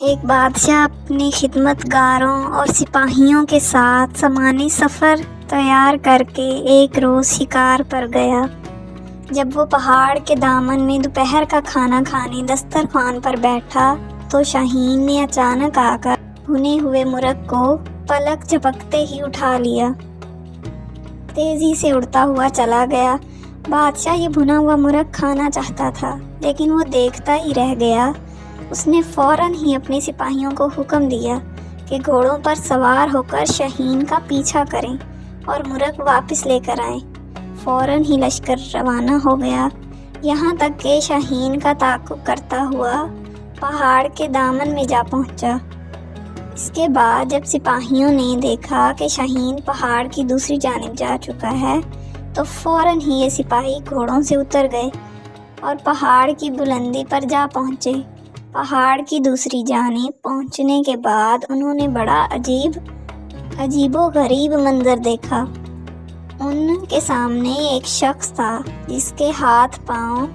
ایک بادشاہ اپنے خدمتگاروں اور سپاہیوں کے ساتھ سامانی سفر تیار کر کے ایک روز شکار پر گیا۔ جب وہ پہاڑ کے دامن میں دوپہر کا کھانا کھانے دسترخوان پر بیٹھا تو شاہین نے اچانک آ کر بھنے ہوئے مرغ کو پلک جھپکتے ہی اٹھا لیا۔ تیزی سے اڑتا ہوا چلا گیا۔ بادشاہ یہ بھنا ہوا مرغ کھانا چاہتا تھا لیکن وہ دیکھتا ہی رہ گیا۔ اس نے فوراً ہی اپنے سپاہیوں کو حکم دیا کہ گھوڑوں پر سوار ہو کر شاہین کا پیچھا کریں اور مرغ واپس لے کر آئیں۔ فوراً ہی لشکر روانہ ہو گیا، یہاں تک کہ شاہین کا تعاقب کرتا ہوا پہاڑ کے دامن میں جا پہنچا۔ اس کے بعد جب سپاہیوں نے دیکھا کہ شاہین پہاڑ کی دوسری جانب جا چکا ہے تو فوراً ہی یہ سپاہی گھوڑوں سے اتر گئے اور پہاڑ کی بلندی پر جا پہنچے۔ پہاڑ کی دوسری جانب پہنچنے کے بعد انہوں نے بڑا عجیب و غریب منظر دیکھا۔ ان کے سامنے ایک شخص تھا جس کے ہاتھ پاؤں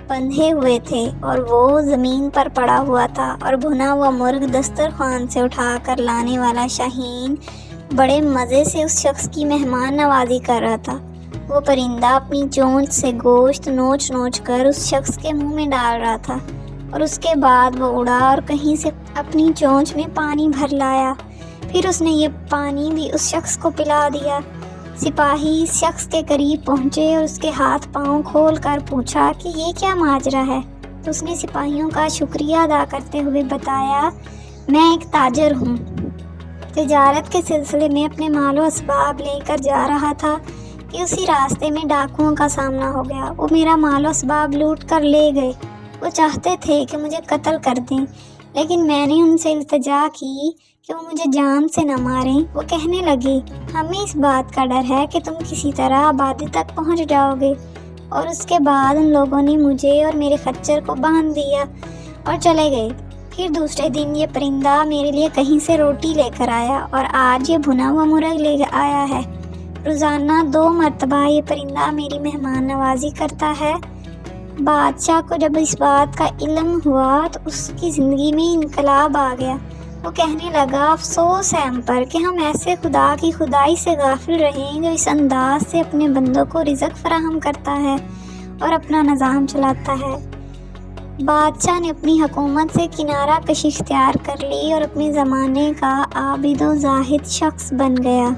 بندھے ہوئے تھے اور وہ زمین پر پڑا ہوا تھا، اور بھنا ہوا مرغ دسترخوان سے اٹھا کر لانے والا شاہین بڑے مزے سے اس شخص کی مہمان نوازی کر رہا تھا۔ وہ پرندہ اپنی چونچ سے گوشت نوچ نوچ کر اس شخص کے منہ میں ڈال رہا تھا اور اس کے بعد وہ اڑا اور کہیں سے اپنی چونچ میں پانی بھر لایا۔ پھر اس نے یہ پانی بھی اس شخص کو پلا دیا۔ سپاہی اس شخص کے قریب پہنچے اور اس کے ہاتھ پاؤں کھول کر پوچھا کہ یہ کیا ماجرا ہے، تو اس نے سپاہیوں کا شکریہ ادا کرتے ہوئے بتایا، میں ایک تاجر ہوں، تجارت کے سلسلے میں اپنے مال و اسباب لے کر جا رہا تھا کہ اسی راستے میں ڈاکوؤں کا سامنا ہو گیا۔ وہ میرا مال و اسباب لوٹ کر لے گئے۔ وہ چاہتے تھے کہ مجھے قتل کر دیں، لیکن میں نے ان سے التجا کی کہ وہ مجھے جان سے نہ ماریں۔ وہ کہنے لگے، ہمیں اس بات کا ڈر ہے کہ تم کسی طرح آبادی تک پہنچ جاؤ گے، اور اس کے بعد ان لوگوں نے مجھے اور میرے خچر کو باندھ دیا اور چلے گئے۔ پھر دوسرے دن یہ پرندہ میرے لیے کہیں سے روٹی لے کر آیا اور آج یہ بھنا ہوا مرغ لے آیا ہے۔ روزانہ 2 مرتبہ یہ پرندہ میری مہمان نوازی کرتا ہے۔ بادشاہ کو جب اس بات کا علم ہوا تو اس کی زندگی میں انقلاب آ گیا۔ وہ کہنے لگا، افسوس ہے ہم پر کہ ہم ایسے خدا کی خدائی سے غافل رہیں جو اس انداز سے اپنے بندوں کو رزق فراہم کرتا ہے اور اپنا نظام چلاتا ہے۔ بادشاہ نے اپنی حکومت سے کنارہ کشی اختیار کر لی اور اپنے زمانے کا عابد و زاہد شخص بن گیا۔